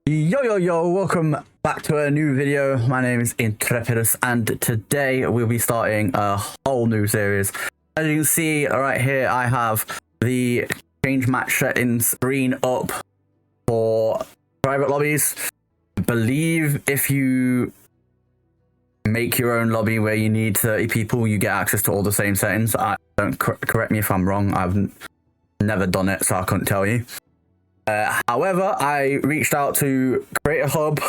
Yo, welcome back to a new video. My name is Intrepidus, and today we'll be starting a whole new series. As you can see right here, I have the change match settings screen up for private lobbies. I believe if you make your own lobby where you need 30 people, you get access to all the same settings. Don't correct me if I'm wrong. I've never done it, so I couldn't tell you. However, I reached out to Creator Hub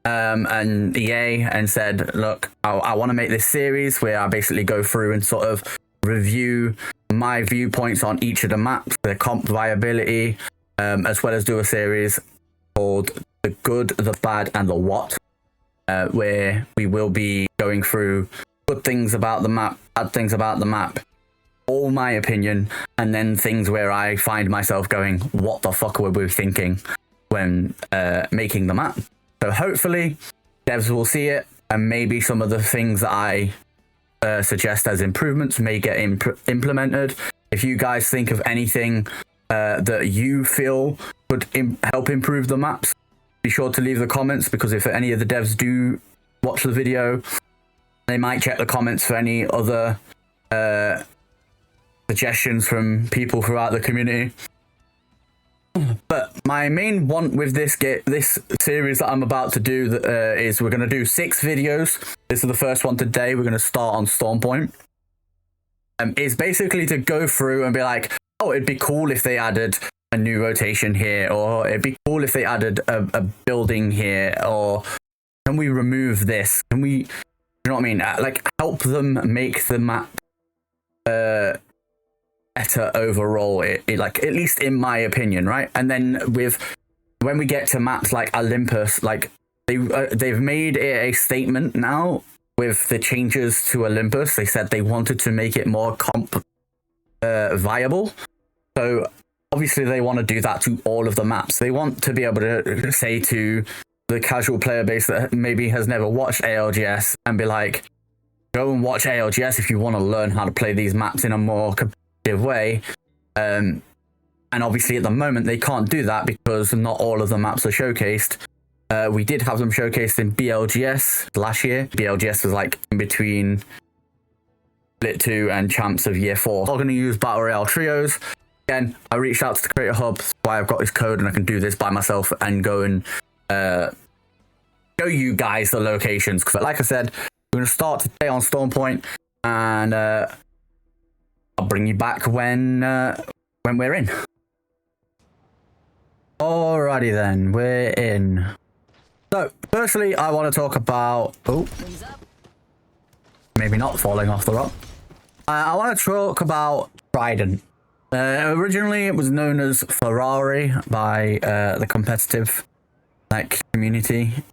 and EA and said, look, I want to make this series where I basically go through and sort of review my viewpoints on each of the maps, the comp viability, as well as do a series called The Good, The Bad, and The What, where we will be going through good things about the map, bad things about the map, all my opinion, and then things where I find myself going, what the fuck were we thinking when making the map? So hopefully devs will see it, and maybe some of the things that I suggest as improvements may get implemented. If you guys think of anything that you feel could help improve the maps, be sure to leave the comments, because if any of the devs do watch the video, they might check the comments for any other suggestions from people throughout the community. But my main want with this series that I'm about to do is we're going to do 6 videos. This is the first one today. We're going to start on Storm Point. It's basically to go through and be like, oh, it'd be cool if they added a new rotation here, or it'd be cool if they added a building here, or can we remove this? Can we, you know what I mean? Like, help them make the map better overall, like, at least in my opinion, right? And then when we get to maps like Olympus, like they've made it a statement now with the changes to Olympus. They said they wanted to make it more comp viable. So obviously they want to do that to all of the maps. They want to be able to say to the casual player base that maybe has never watched ALGS and be like, go and watch ALGS if you want to learn how to play these maps in a more way. And obviously at the moment they can't do that because not all of the maps are showcased. We did have them showcased in BLGS last year. BLGS was like in between Split 2 and Champs of Year 4. I'm going to use Battle Royale trios. Again, I reached out to the Creator Hub, that's why I've got this code and I can do this by myself and go and show you guys the locations. Because like I said, we're going to start today on Storm Point, and I'll bring you back when we're in. Alrighty then, we're in. So, firstly, I want to talk about... Oh, maybe not falling off the rock. I want to talk about Trident. Originally, it was known as Ferrari by the competitive community.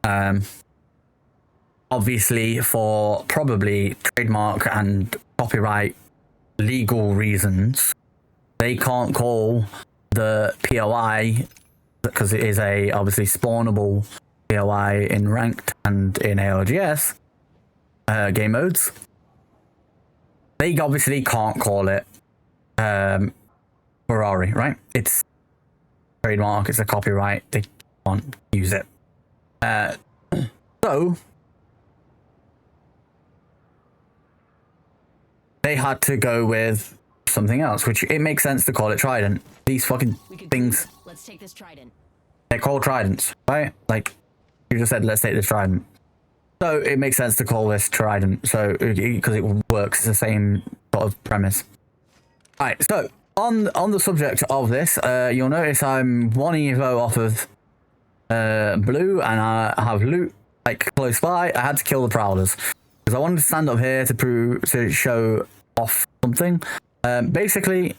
Obviously, for probably trademark and copyright legal reasons, they can't call the POI, because it is a obviously spawnable POI in Ranked and in ALGS game modes. They obviously can't call it Ferrari, right? It's trademark, it's a copyright, they can't use it. So they had to go with something else, which it makes sense to call it Trident. These fucking things. Let's take this Trident. They're called Tridents, right? Like, you just said, let's take this Trident. So it makes sense to call this Trident. So, because it works, it's the same sort of premise. Alright, so on the subject of this, you'll notice I'm 1 evo off of blue, and I have loot like close by. I had to kill the Prowlers because I wanted to stand up here to show off something. Basically,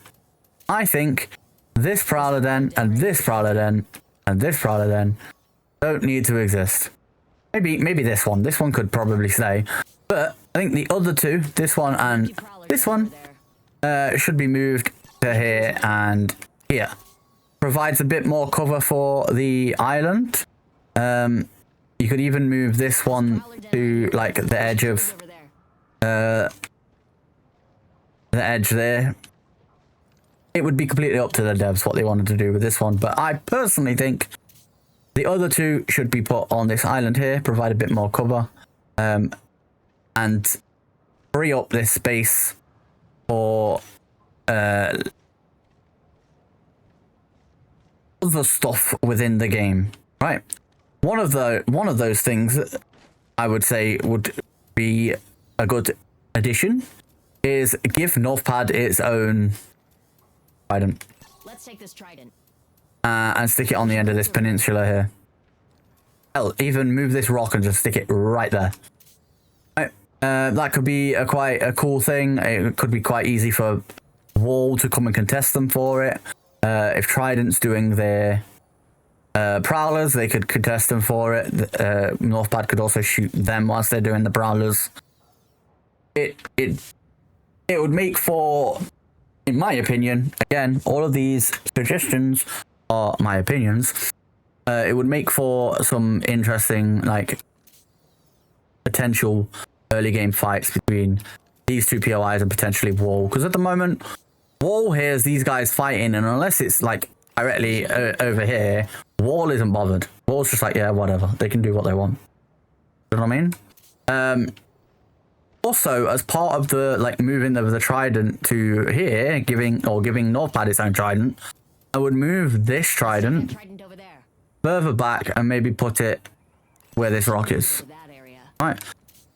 I think this Prowler den and this Prowler den and this Prowler den don't need to exist. Maybe this one. This one could probably stay, but I think the other two, this one and this one, should be moved to here and here. Provides a bit more cover for the island. You could even move this one to like the edge of the edge there. It would be completely up to the devs what they wanted to do with this one, but I personally think The other two should be put on this island here, provide a bit more cover, and free up this space for other stuff within the game. Right. One of those things I would say would be a good addition is give Northpad its own trident. Let's take this trident. And stick it on the end of this peninsula here. Hell, even move this rock and just stick it right there. Right. That could be quite a cool thing. It could be quite easy for Wall to come and contest them for it. If Trident's doing their prowlers, they could contest them for it. Northpad could also shoot them whilst they're doing the prowlers. It would make for, in my opinion, again, all of these suggestions are my opinions. It would make for some interesting, like, potential early game fights between these two POIs and potentially Wall. Because at the moment, Wall hears these guys fighting, and unless it's like directly over here, Wall isn't bothered. Wall's just like, yeah, whatever. They can do what they want. You know what I mean? Also, as part of the like moving the trident to here, giving Northpad its own trident, I would move this trident Over there. further back and maybe put it where this rock is. That area. Right.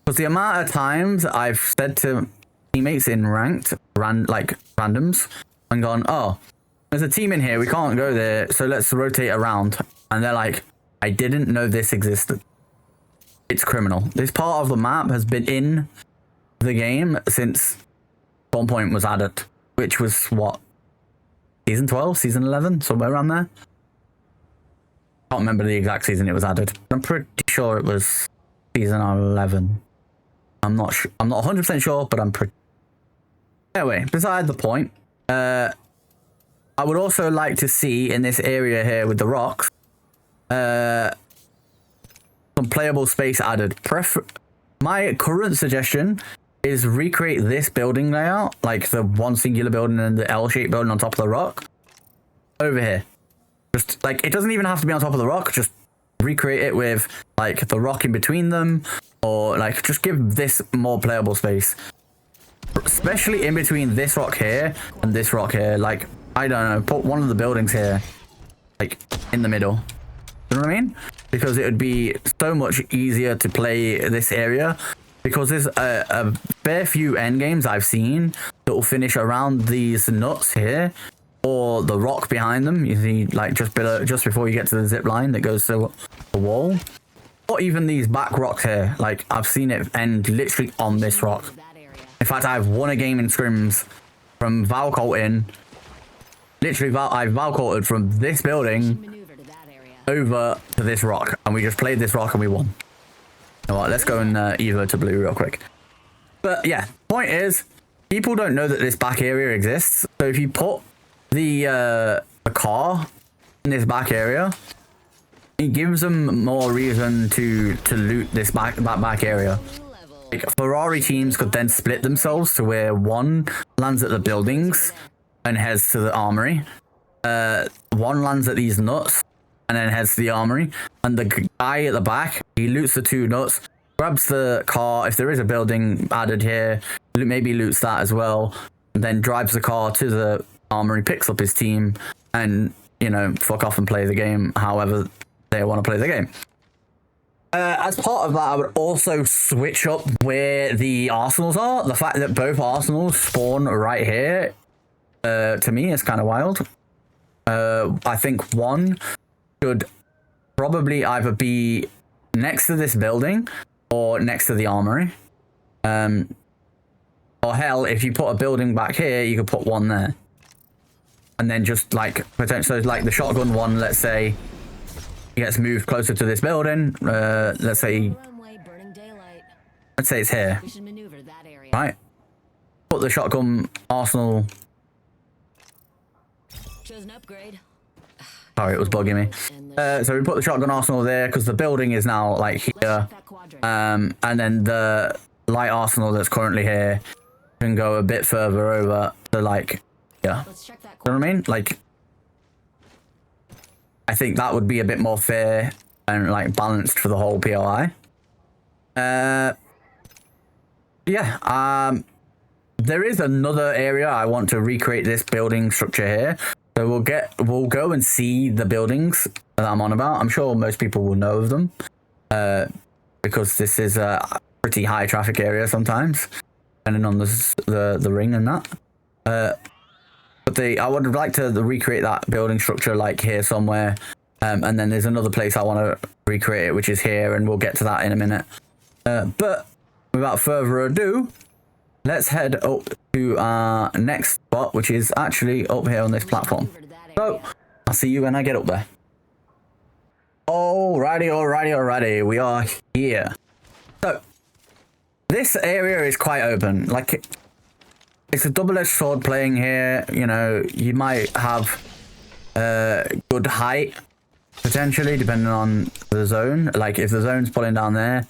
Because the amount of times I've said to teammates in ranked, randoms, and gone, oh, there's a team in here, we can't go there, so let's rotate around. And they're like, I didn't know this existed. It's criminal. This part of the map has been in the game since Spawn Point was added, which was what, season 12, season 11, somewhere around there. Can't remember the exact season it was added. I'm pretty sure it was season 11. I'm not 100% sure, but I'm pretty. Anyway, beside the point, I would also like to see in this area here with the rocks, some playable space added. My current suggestion is recreate this building layout, like the one singular building and the L-shaped building on top of the rock, over here. Just like, it doesn't even have to be on top of the rock, just recreate it with like the rock in between them, or like just give this more playable space, especially in between this rock here and this rock here. Like, I don't know, put one of the buildings here, like in the middle. You know what I mean? Because it would be so much easier to play this area, because there's a fair few end games I've seen that will finish around these nuts here, or the rock behind them. You see, like just before you get to the zip line that goes to the wall, or even these back rocks here. Like, I've seen it end literally on this rock. In fact, I've won a game in scrims from Valcolting. Literally, I've Valcolted from this building over to this rock, and we just played this rock and we won. You know what, let's go and Evo to blue real quick. But yeah, point is, people don't know that this back area exists. So if you put the car in this back area, it gives them more reason to loot this back area. Like, Ferrari teams could then split themselves to where one lands at the buildings and heads to the armory. One lands at these nuts and then heads to the armory. And the guy at the back, he loots the two nuts, grabs the car. If there is a building added here, maybe loots that as well. And then drives the car to the armory, picks up his team, and, you know, fuck off and play the game however they want to play the game. As part of that, I would also switch up where the arsenals are. The fact that both arsenals spawn right here, to me, is kind of wild. I think one should probably either be next to this building or next to the armory. Or hell, if you put a building back here, you could put one there. And then just like, potentially, like the shotgun one, let's say, gets moved closer to this building. Let's say it's here, right? Put the shotgun arsenal. Sorry, it was bugging me. So we put the shotgun arsenal there because the building is now like here, and then the light arsenal that's currently here can go a bit further over to like, yeah. You know what I mean? Like, I think that would be a bit more fair and like balanced for the whole POI. Yeah, there is another area I want to recreate this building structure here. So we'll go and see the buildings that I'm on about. I'm sure most people will know of them, because this is a pretty high traffic area sometimes, depending on the ring and that. But I would like to recreate that building structure like here somewhere, and then there's another place I want to recreate it, which is here, and we'll get to that in a minute. But without further ado, let's head up to our next spot, which is actually up here on this platform. So I'll see you when I get up there. Alrighty, we are here. So this area is quite open. Like, it's a double-edged sword playing here. You know, you might have good height potentially, depending on the zone. Like, if the zone's pulling down there,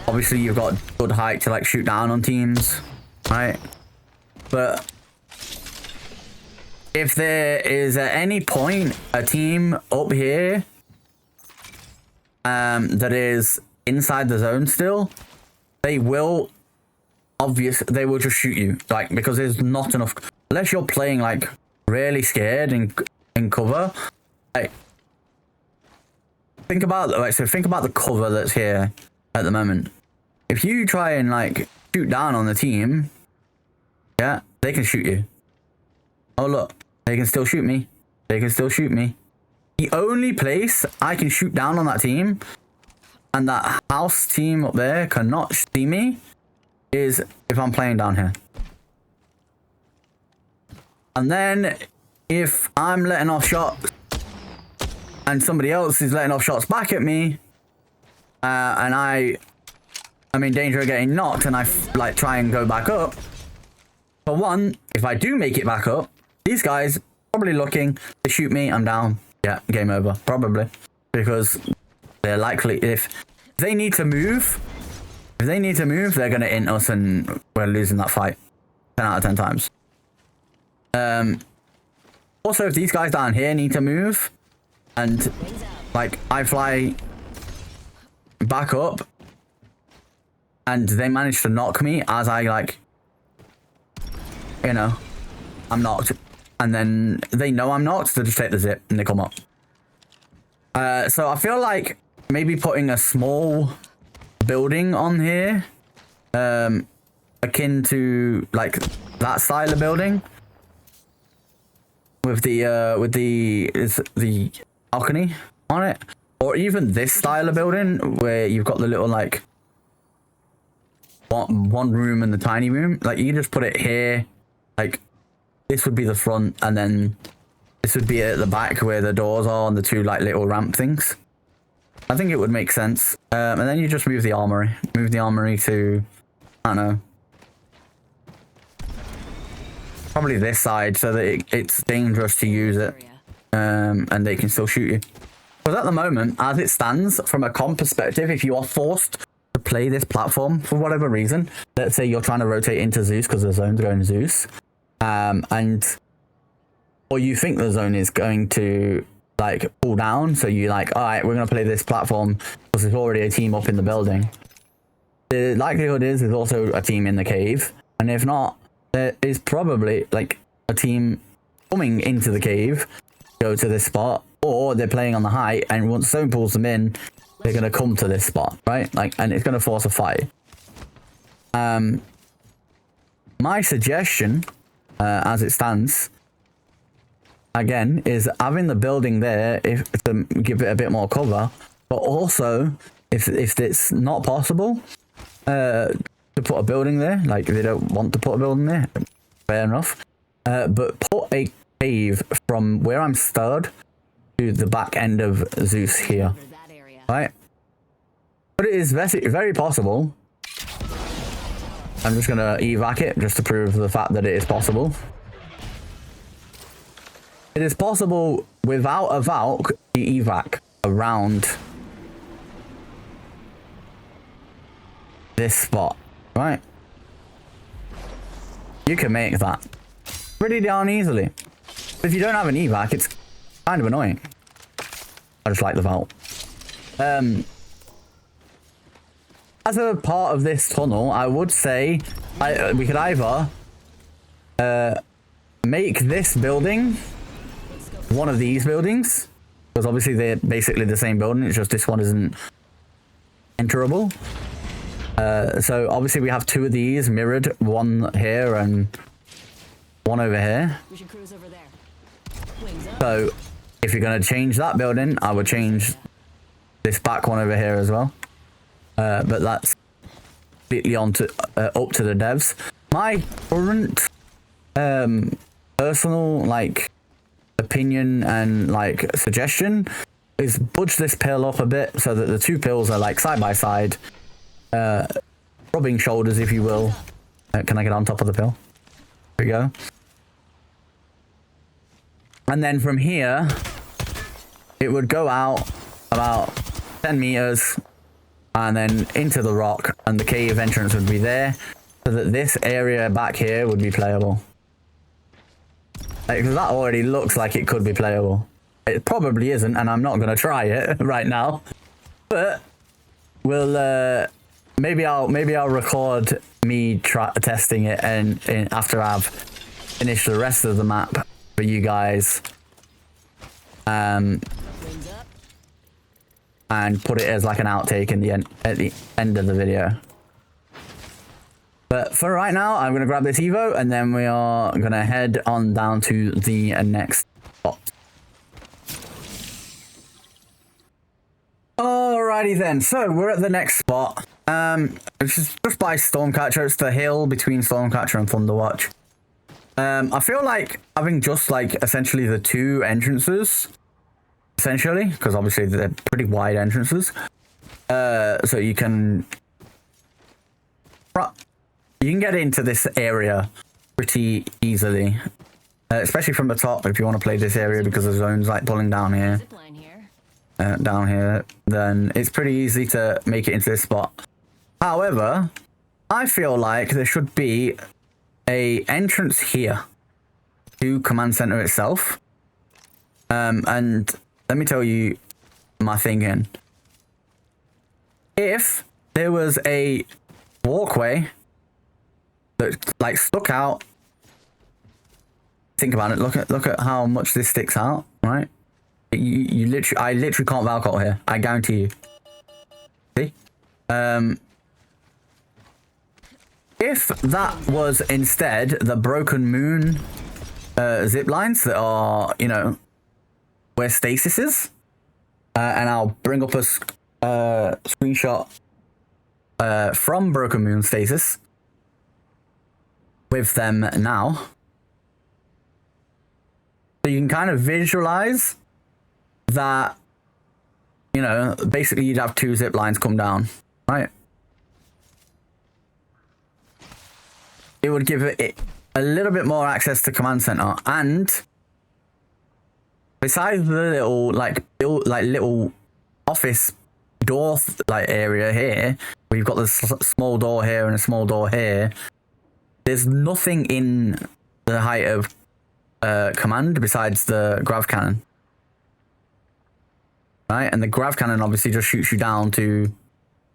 obviously you've got good height to like shoot down on teams, right? But if there is at any point a team up here that is inside the zone still, they will just shoot you, like, because there's not enough, unless you're playing like really scared in cover. Like, think about the cover that's here at the moment. If you try and like shoot down on the team, yeah, they can shoot you. Oh look, they can still shoot me. The only place I can shoot down on that team, and that house team up there cannot see me, is if I'm playing down here. And then if I'm letting off shots and somebody else is letting off shots back at me, and I'm in danger of getting knocked, and I like try and go back up, for one, if I do make it back up, these guys probably looking to shoot me, I'm down. Yeah, game over, probably, because they're likely, if they need to move, they're going to int us, and we're losing that fight 10 out of 10 times. Also, if these guys down here need to move, and like I fly back up, and they manage to knock me as I, like, you know, I'm knocked, and then they know I'm knocked, so they just take the zip and they come up. So I feel like maybe putting a small building on here, akin to like that style of building, with the balcony on it, or even this style of building where you've got the little like one room and the tiny room. Like, you just put it here, like this would be the front, and then this would be at the back where the doors are and the two like little ramp things. I think it would make sense. And then you just move the armory to, I don't know, probably this side, so that it's dangerous to use it, and they can still shoot you. Because at the moment, as it stands, from a comp perspective, if you are forced to play this platform for whatever reason, let's say you're trying to rotate into Zeus because the zone's going to Zeus, or you think the zone is going to like pull down, so you like, all right, we're going to play this platform because there's already a team up in the building. The likelihood is there's also a team in the cave, and if not, there is probably like a team coming into the cave, go to this spot, or they're playing on the height, and once zone pulls them in, they're going to come to this spot, right? Like, and it's going to force a fight. My suggestion, as it stands, again, is having the building there to give it a bit more cover, but also if it's not possible to put a building there, like they don't want to put a building there, fair enough, but put a cave from where I'm stood to the back end of Zeus here, right? But it is very possible. I'm just gonna evac it just to prove the fact that it is possible. It is possible without a Valk to evac around this spot, right? You can make that pretty darn easily. If you don't have an evac, it's kind of annoying. I just like the vault. As a part of this tunnel, I would say we could either make this building one of these buildings, because obviously they're basically the same building, it's just this one isn't enterable. So obviously we have two of these mirrored, one here and one over here. We should cruise over there. Wings up. So if you're going to change that building, I would change this back one over here as well. But that's completely up to the devs. My current personal like opinion and like suggestion is budge this pill up a bit so that the two pills are like side by side, rubbing shoulders, if you will. Can I get on top of the pill? There we go. And then from here, it would go out about 10 meters and then into the rock, and the cave entrance would be there, so that this area back here would be playable. Like, 'cause that already looks like it could be playable. It probably isn't, and I'm not going to try it right now. But we'll maybe I'll record me testing it and after I've finished the rest of the map for you guys, and put it as like an outtake in the end, at the end of the video. But for right now, I'm gonna grab this Evo and then we are gonna head on down to the next spot. Alrighty then, so we're at the next spot. It's just by Stormcatcher. It's the hill between Stormcatcher and Thunderwatch. I feel like having just like essentially the two entrances, essentially, because obviously they're pretty wide entrances, so you can get into this area pretty easily, especially from the top if you want to play this area, because the zone's like pulling down here, down here, then it's pretty easy to make it into this spot. However, I feel like there should be a entrance here to command center itself, and let me tell you my thinking. If there was a walkway that like stuck out, think about it. Look at how much this sticks out, right? I literally can't Valcott here. I guarantee you. See? If that was instead the Broken Moon zip lines that are, you know, where stasis is, and I'll bring up a screenshot from Broken Moon stasis with them now, so you can kind of visualize that, you know, basically you'd have two zip lines come down, right? It would give it a little bit more access to command center, and besides the little like little office door like area here, we've got this small door here and a small door here. There's nothing in the height of command besides the grav cannon, right? And the grav cannon obviously just shoots you down to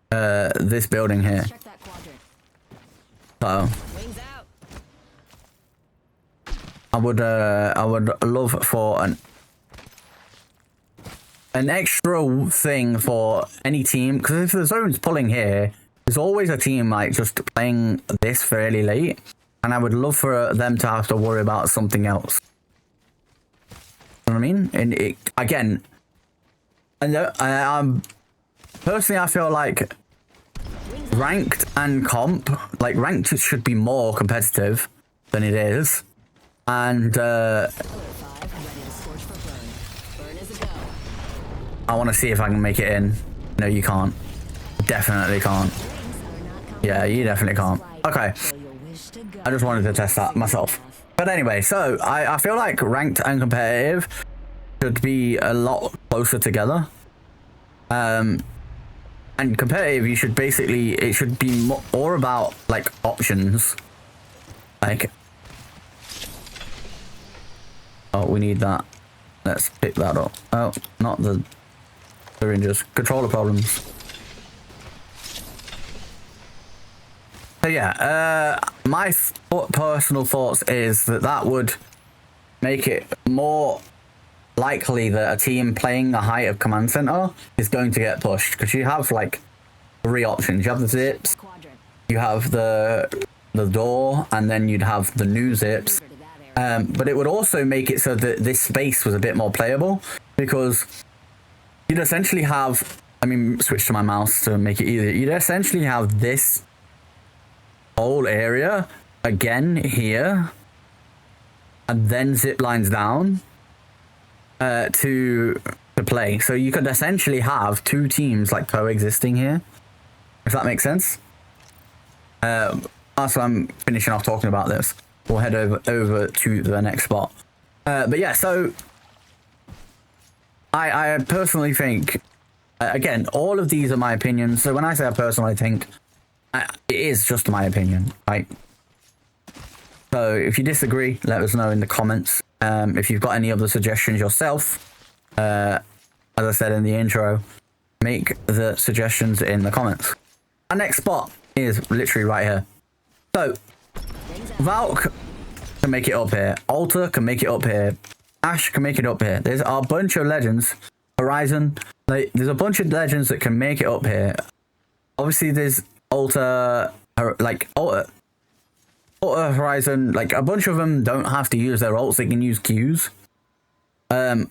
this building here. So I would love for an extra thing for any team, because if the zone's pulling here, there's always a team like just playing this fairly late, and I would love for them to have to worry about something else. You know what I mean? And it, again, and personally, I feel like ranked and comp, like ranked should be more competitive than it is, and I want to see if I can make it in. No, you can't. Definitely can't. Yeah, you definitely can't. Okay. I just wanted to test that myself. But anyway, so I feel like ranked and competitive should be a lot closer together. And competitive, you should basically, it should be more about like options. Like, oh, we need that. Let's pick that up. Oh, not the syringes, controller problems. So yeah, my personal thoughts is that would make it more likely that a team playing the height of command center is going to get pushed, because you have like 3 options. You have the zips, Quadrant. you have the door, and then you'd have the new zips. Over to that area. But it would also make it so that this space was a bit more playable, because you'd essentially have, I mean, switch to my mouse to make it easier. You'd essentially have this whole area again here, and then zip lines down to play. So you could essentially have 2 teams like coexisting here, if that makes sense. After I'm finishing off talking about this, we'll head over to the next spot. But yeah, so I personally think, again, all of these are my opinions. So when I say I personally think, it is just my opinion, right? So if you disagree, let us know in the comments. If you've got any other suggestions yourself, as I said in the intro, make the suggestions in the comments. Our next spot is literally right here. So Valk can make it up here, Alter can make it up here, Ash can make it up here. There's a bunch of legends, Horizon, like there's a bunch of legends that can make it up here. Obviously there's Alter, Horizon, like a bunch of them don't have to use their ults, they can use Qs.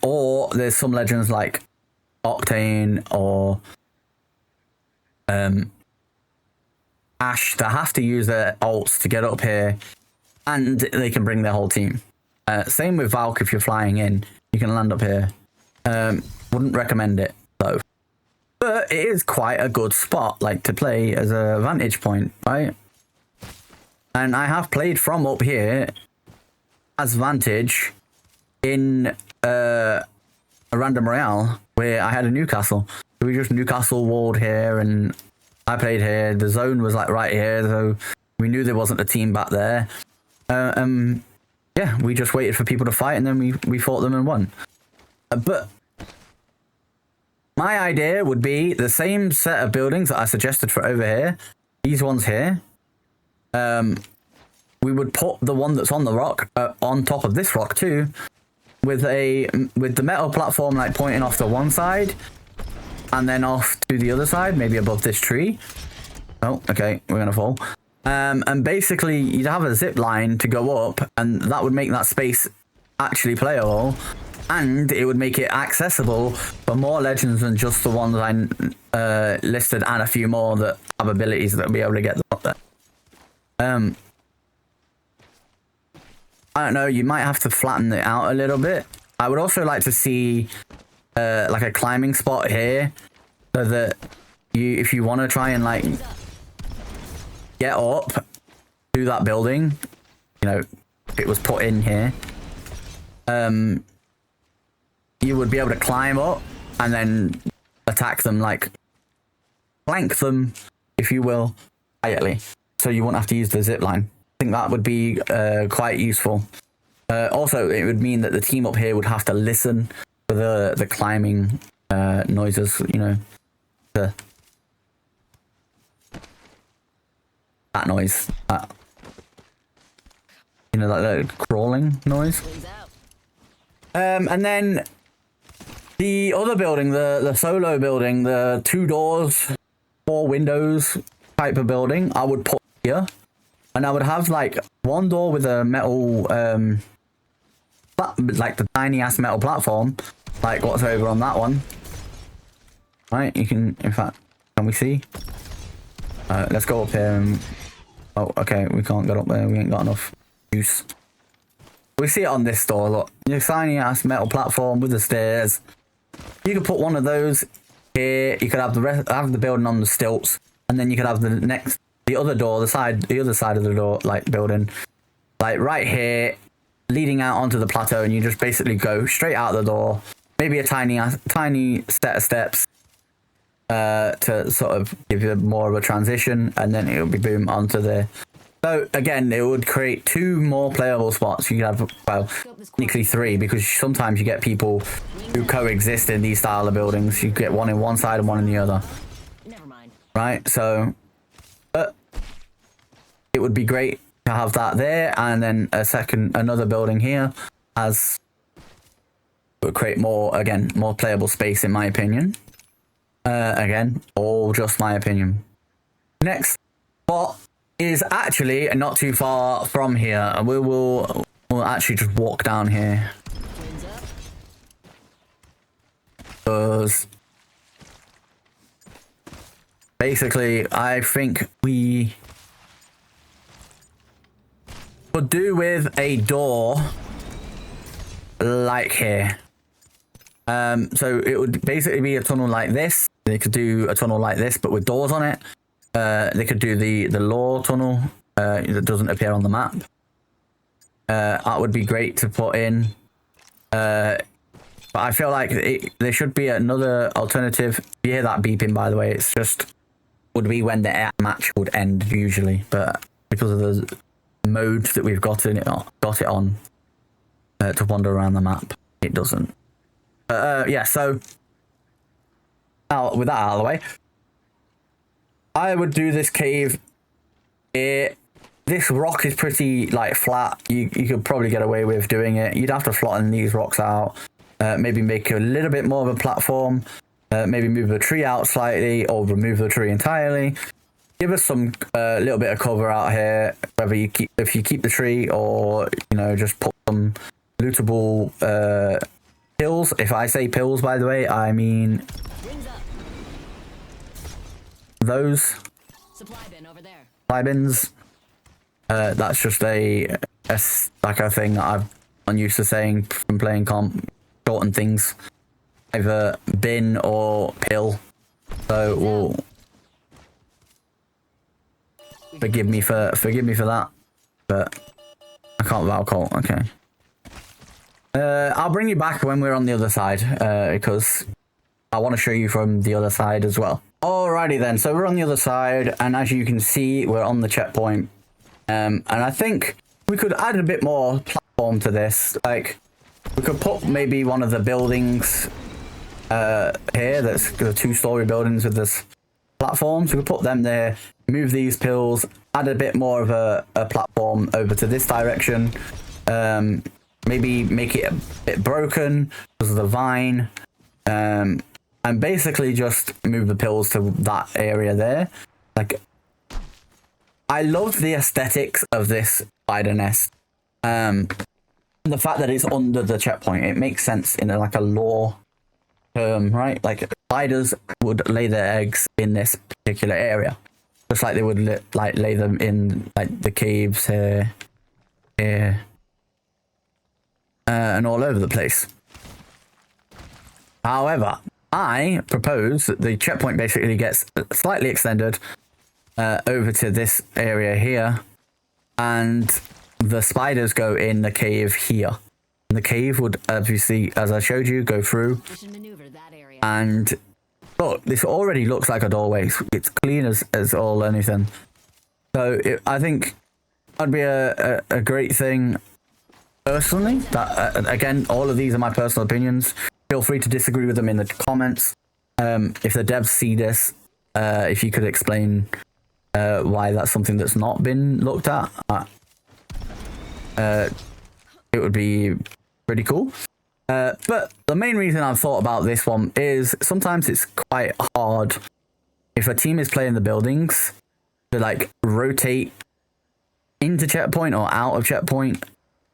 Or there's some legends like Octane or Ash that have to use their ults to get up here, and they can bring their whole team. Same with Valk. If you're flying in, you can land up here. Wouldn't recommend it though, but it is quite a good spot, like to play as a vantage point, right? And I have played from up here as vantage in a random royale where I had a Newcastle. So we just Newcastle walled here, and I played here. The zone was like right here, so we knew there wasn't a team back there. Yeah, we just waited for people to fight, and then we fought them and won. But my idea would be the same set of buildings that I suggested for over here. These ones here. We would put the one that's on the rock on top of this rock too, with the metal platform like pointing off to one side, and then off to the other side, maybe above this tree. Oh, okay, we're gonna fall. And basically you'd have a zip line to go up, and that would make that space actually playable, and it would make it accessible for more legends than just the ones I listed, and a few more that have abilities that will be able to get them up there. I don't know, you might have to flatten it out a little bit. I would also like to see like a climbing spot here, so that if you want to try and like get up to that building, you know, if it was put in here, you would be able to climb up and then attack them, like flank them, if you will, quietly, so you wouldn't have to use the zip line. I think that would be quite useful. Also, it would mean that the team up here would have to listen for the climbing noises, you know, that noise, you know, like the crawling noise. And then the other building, the solo building, the 2 doors, 4 windows type of building, I would put here, and I would have like 1 door with a metal, like the tiny ass metal platform, like what's over on that one. Right, you can, in fact, can we see? Let's go up here and, oh, okay, we can't get up there, we ain't got enough juice. We see it on this door, look, your tiny ass metal platform with the stairs. You could put one of those here, you could have the rest, have the building on the stilts, and then you could have the other door, the other side of the door, like building, like right here, leading out onto the plateau, and you just basically go straight out the door, maybe a tiny set of steps, to sort of give you more of a transition, and then it'll be boom onto the So again, it would create 2 more playable spots. You could have, well, technically 3, because sometimes you get people who coexist in these style of buildings. You get one in one side and one in the other. Never mind. Right? So, but it would be great to have that there, and then another building here as it would create more, again, more playable space in my opinion. Again, all just my opinion. Next spot is actually not too far from here, and we'll actually just walk down here, Wings up. because basically I think we could do with a door like here. So it would basically be a tunnel like this. They could do a tunnel like this but with doors on it. They could do the law tunnel that doesn't appear on the map. That would be great to put in. But I feel like there should be another alternative. You hear that beeping, by the way? It's just would be when the match would end usually, but because of the mode that we've got it on to wander around the map, it doesn't. Yeah. So now with that out of the way, I would do this cave. This rock is pretty like flat. You could probably get away with doing it. You'd have to flatten these rocks out. Maybe make a little bit more of a platform. Maybe move the tree out slightly, or remove the tree entirely. Give us some little bit of cover out here. Whether if you keep the tree, or just put some lootable pills. If I say pills, by the way, I mean Wings up. those Supply bin over there. supply bins. That's just a thing that I'm used to saying from playing comp. Shorten things, either bin or pill. So we'll forgive me for that, but I can't with alcohol. Okay. I'll bring you back when we're on the other side, because I want to show you from the other side as well. Alrighty then, so we're on the other side, and as you can see, we're on the checkpoint. And I think we could add a bit more platform to this. Like, we could put maybe one of the buildings here, that's the 2-story buildings with this platforms. We could put them there, move these pills, add a bit more of a platform over to this direction. Maybe make it a bit broken because of the vine. And basically just move the pills to that area there. Like, I love the aesthetics of this spider nest. The fact that it's under the checkpoint, it makes sense in a lore term, right? Like, spiders would lay their eggs in this particular area, just like they would lay them in the caves here, and all over the place. However, I propose that the checkpoint basically gets slightly extended over to this area here, and the spiders go in the cave here. And the cave would obviously, as I showed you, go through. We should maneuver that area. And look, this already looks like a doorway. It's clean as all anything. So I think that'd be a great thing. Personally, that again, all of these are my personal opinions. Feel free to disagree with them in the comments. If the devs see this, if you could explain why that's something that's not been looked at, it would be pretty cool. But the main reason I've thought about this one is sometimes it's quite hard if a team is playing the buildings to rotate into checkpoint or out of checkpoint,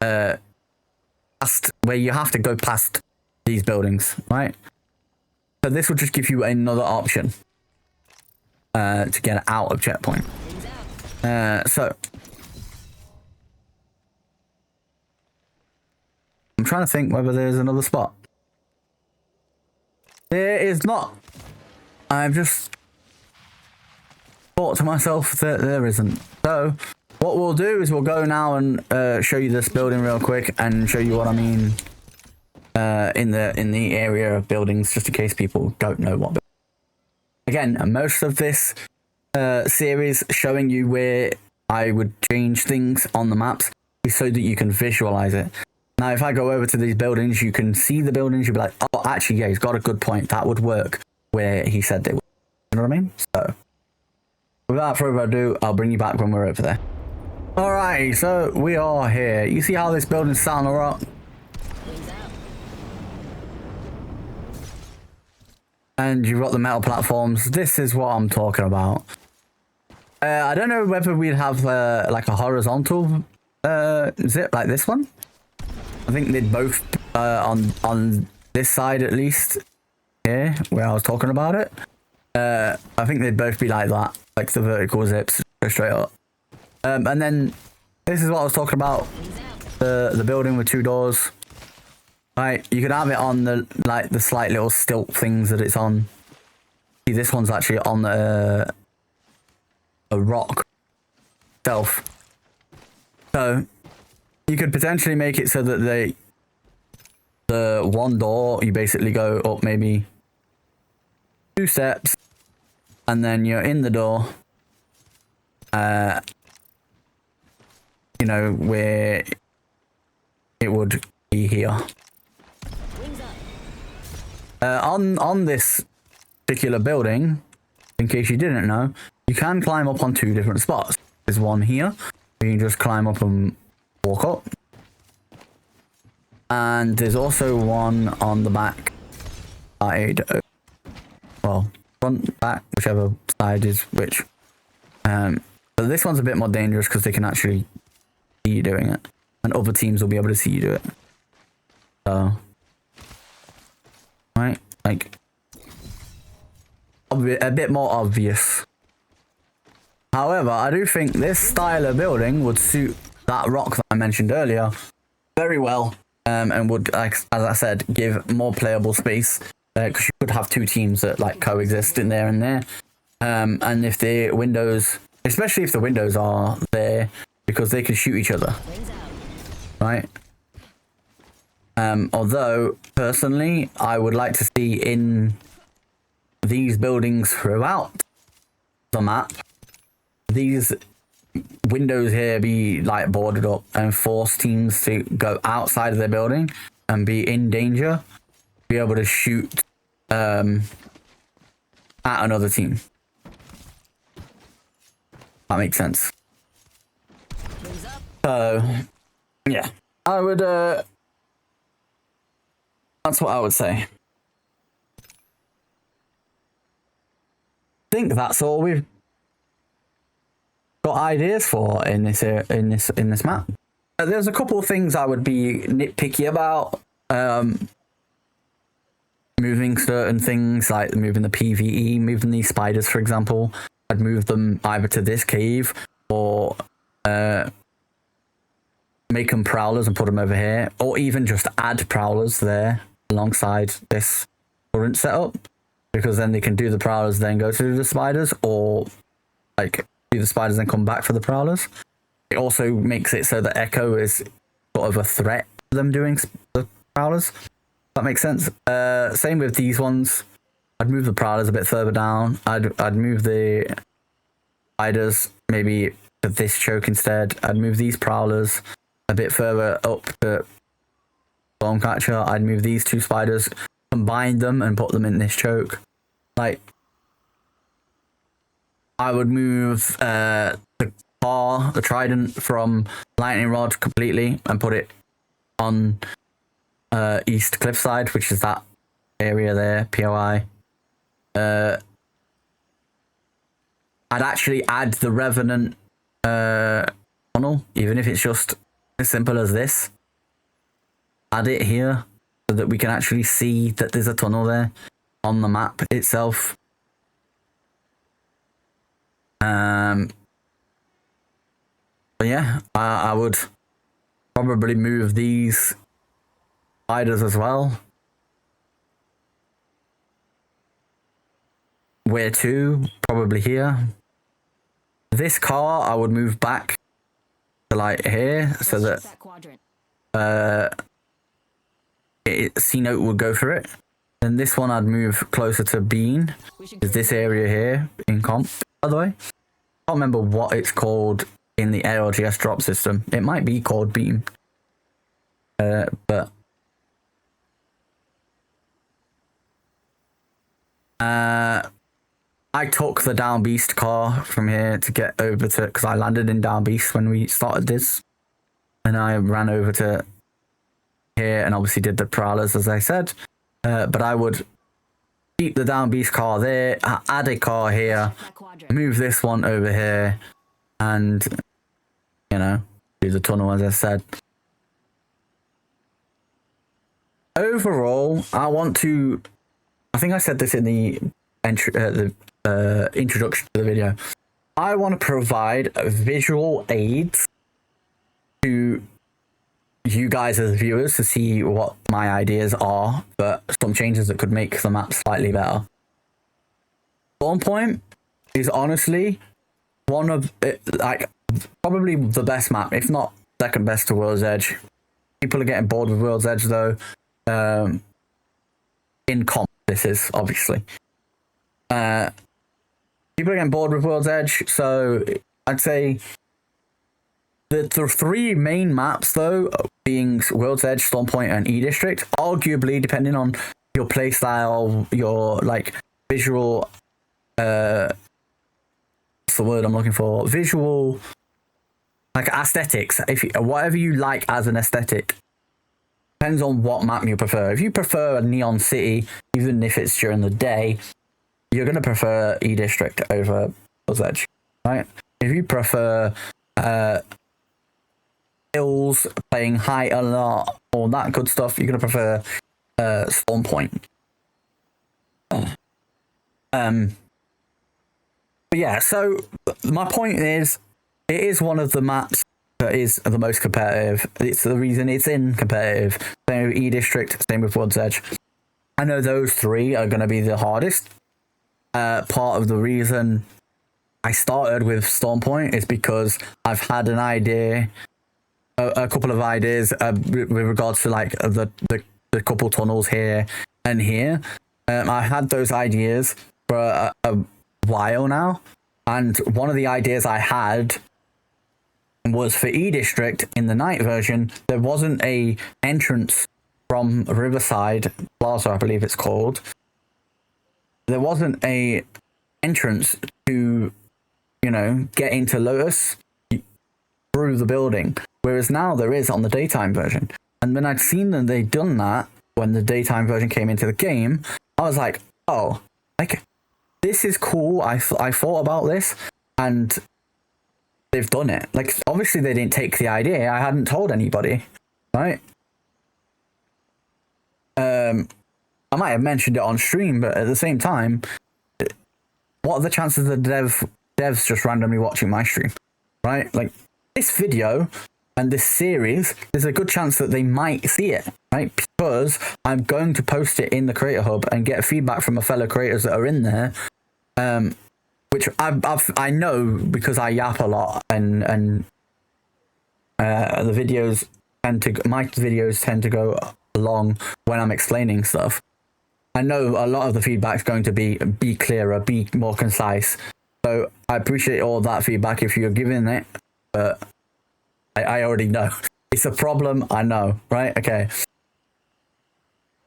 past where you have to go past these buildings, right? So this will just give you another option to get out of checkpoint. So I'm trying to think whether there's another spot. There is not. I've just thought to myself that there isn't. So what we'll do is we'll go now and show you this building real quick and show you what I mean in the area of buildings, just in case people don't know what. Again, most of this series showing you where I would change things on the maps so that you can visualize it. Now, if I go over to these buildings, you can see the buildings. You'll be like, oh, actually, yeah, he's got a good point. That would work where he said they would. You know what I mean? So, without further ado, I'll bring you back when we're over there. Alright, so we are here. You see how this building's sat on a rock? Wings out. And you've got the metal platforms. This is what I'm talking about. I don't know whether we'd have like a horizontal zip like this one. I think they'd both on this side at least here where I was talking about it. I think they'd both be like that, like the vertical zips go straight up. And then this is what I was talking about, the building with 2 doors. Right, you could have it on the slight little stilt things that it's on. See, this one's actually on a rock itself. So you could potentially make it so that the one door, you basically go up maybe 2 steps, and then you're in the door. You know, where it would be here. Wings up. On this particular building, in case you didn't know, you can climb up on 2 different spots. There's one here, you can just climb up and walk up. And there's also one on the back side. Well, front, back, whichever side is which. But this one's a bit more dangerous because they can actually see you doing it. And other teams will be able to see you do it. So, right, like, a bit more obvious. However, I do think this style of building would suit that rock that I mentioned earlier very well, and would, like, as I said, give more playable space, because you could have 2 teams that like coexist in there and there. And if the windows, especially if the windows are there, because they can shoot each other, Wings out. right? Although personally, I would like to see in these buildings throughout the map, these windows here be like boarded up and force teams to go outside of their building and be in danger, be able to shoot at another team. That makes sense. Wings up. So yeah, I would that's what I would say. I think that's all we've got ideas for in this map. There's a couple of things I would be nitpicky about. Moving certain things, like moving the PvE, moving these spiders, for example. I'd move them either to this cave or make them prowlers and put them over here, or even just add prowlers there alongside this current setup, because then they can do the prowlers, then go to the spiders, or like do the spiders and come back for the prowlers. It also makes it so that Echo is sort of a threat to them doing the prowlers. That makes sense. Same with these ones. I'd move the prowlers a bit further down. I'd move the spiders maybe to this choke instead. I'd move these prowlers a bit further up to Stormcatcher. I'd move these 2 spiders, combine them and put them in this choke. Like, I would move the trident from lightning rod completely and put it on east cliffside, which is that area there, POI. I'd actually add the Revenant tunnel, even if it's just as simple as this. Add it here so that we can actually see that there's a tunnel there on the map itself. But yeah, I would probably move these spiders as well. Where to? Probably here. This car I would move back to like here, so Let's check that quadrant. C-Note would go for it. And this one I'd move closer to Bean. We should Is this area here in comp, by the way? I can't remember what it's called in the ALGS drop system. It might be called Beam, but I took the Down Beast car from here to get over to, because I landed in Down Beast when we started this, and I ran over to here and obviously did the prowlers as I said. But I would keep the Down Beast car there, add a car here, My quadrant. move this one over here, and you know, do the tunnel as I said. Overall, I want to, I think I said this in the introduction to the video, I want to provide visual aids to you guys as viewers to see what my ideas are for some changes that could make the map slightly better. Spawn Point is honestly one of like probably the best map, if not second best to World's Edge. People are getting bored with World's Edge though. In comp, this is obviously. People are getting bored with World's Edge, so I'd say the three main maps though, being World's Edge, Storm Point, and E District, arguably depending on your playstyle, your like visual, what's the word I'm looking for? Visual, like aesthetics. If you, whatever you like as an aesthetic, depends on what map you prefer. If you prefer a Neon City, even if it's during the day, you're gonna prefer E District over World's Edge, right? If you prefer hills, playing high a lot, all that good stuff, you're gonna prefer Storm Point. But yeah, so my point is, it is one of the maps that is the most competitive. It's the reason it's in competitive. Same with E District, same with World's Edge. I know those three are going to be the hardest. Part of the reason I started with Storm Point is because I've had an idea, a couple of ideas with regards to like the couple tunnels here and here. I had those ideas for a while now, and one of the ideas I had was for E District in the night version. There wasn't a entrance from Riverside Plaza, I believe it's called. There wasn't a entrance to, you know, get into Lotus through the building, whereas now there is on the daytime version. And when I'd seen them, they'd done that when the daytime version came into the game, I was like, oh, like, this is cool. I thought about this, and they've done it. Like, obviously they didn't take the idea. I hadn't told anybody, right? I might have mentioned it on stream, but at the same time, what are the chances of the devs just randomly watching my stream, right? Like, this video and this series, there's a good chance that they might see it, right? Because I'm going to post it in the Creator Hub and get feedback from my fellow creators that are in there, which I know because I yap a lot, and the videos my videos tend to go along when I'm explaining stuff. I know a lot of the feedback is going to be clearer, be more concise. So I appreciate all that feedback if you're giving it, but I already know. It's a problem, I know, right? Okay.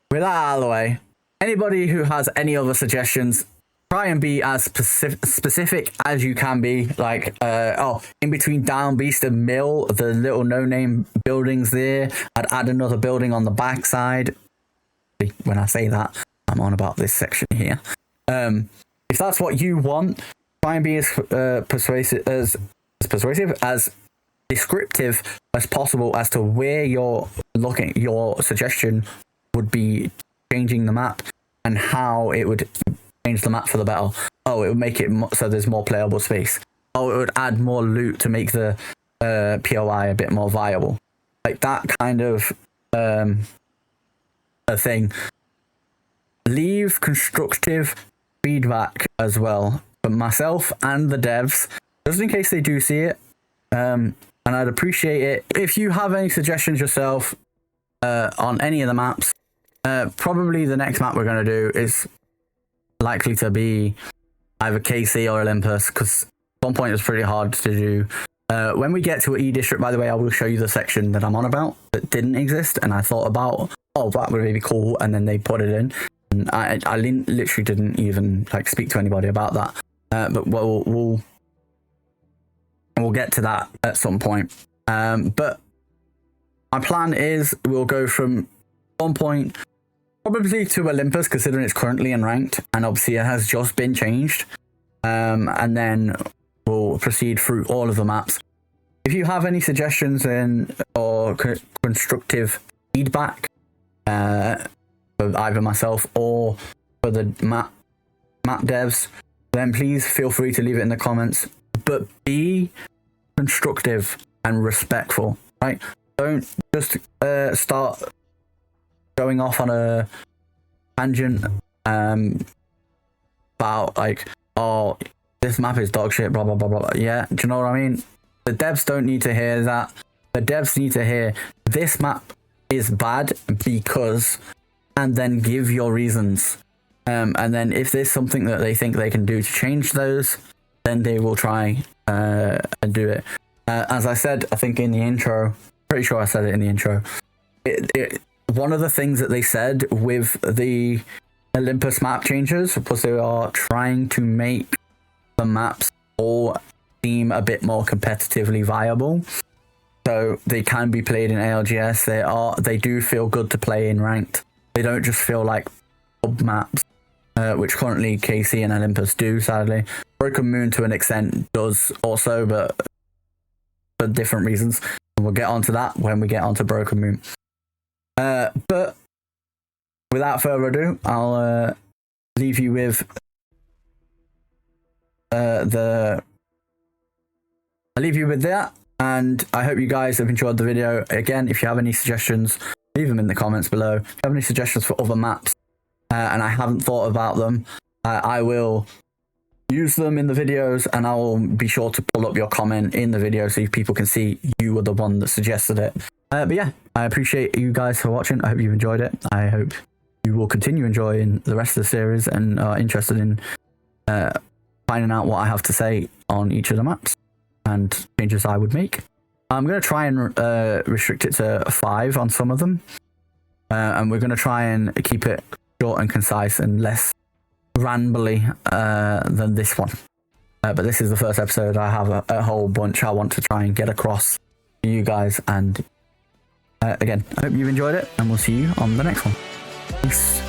With that out of the way, anybody who has any other suggestions, try and be as specific as you can be. Like, in between Down Beast and Mill, the little no-name buildings there, I'd add another building on the backside. When I say that, I'm on about this section here. If that's what you want, try and be as persuasive, as descriptive as possible as to where you're looking. Your suggestion would be changing the map and how it would change the map for the better. Oh, it would make it so there's more playable space. Oh, it would add more loot to make the POI a bit more viable. Like that kind of a thing. Leave constructive feedback as well from myself and the devs, just in case they do see it. And I'd appreciate it if you have any suggestions yourself on any of the maps. Probably the next map we're going to do is likely to be either KC or Olympus, because at some point it's pretty hard to do When we get to E district, by the way, I will show you the section that I'm on about that didn't exist, and I thought about, oh, that would be cool, and then they put it in, and I literally didn't even like speak to anybody about that. But we'll get to that at some point. But my plan is we'll go from 1 point probably to Olympus, considering it's currently in ranked, and obviously it has just been changed. And then we'll proceed through all of the maps. If you have any suggestions or constructive feedback for either myself or for the map devs, then please feel free to leave it in the comments. But be constructive and respectful, right? Don't just start going off on a tangent about like, oh, this map is dog shit, blah blah blah blah. Yeah, do you know what I mean? The devs don't need to hear that. The devs need to hear this map is bad because, and then give your reasons. And then if there's something that they think they can do to change those, then they will try and do it. As I said, I think in the intro, pretty sure I said it in the intro, one of the things that they said with the Olympus map changes was they are trying to make the maps all seem a bit more competitively viable, so they can be played in ALGS. They do feel good to play in ranked. They don't just feel like pub maps, which currently KC and Olympus do, sadly. Broken Moon to an extent does also, but for different reasons. We'll get onto that when we get onto Broken Moon. But without further ado, I'll leave you with that, and I hope you guys have enjoyed the video. Again, if you have any suggestions, leave them in the comments below. If you have any suggestions for other maps and I haven't thought about them, I will use them in the videos, and I will be sure to pull up your comment in the video so people can see you were the one that suggested it. But yeah, I appreciate you guys for watching. I hope you've enjoyed it. I hope you will continue enjoying the rest of the series and are interested in finding out what I have to say on each of the maps and changes I would make. I'm going to try and restrict it to 5 on some of them, and we're going to try and keep it short and concise and less rambly than this one. But this is the first episode. I have a whole bunch I want to try and get across to you guys, and again, I hope you've enjoyed it, and we'll see you on the next one. Peace.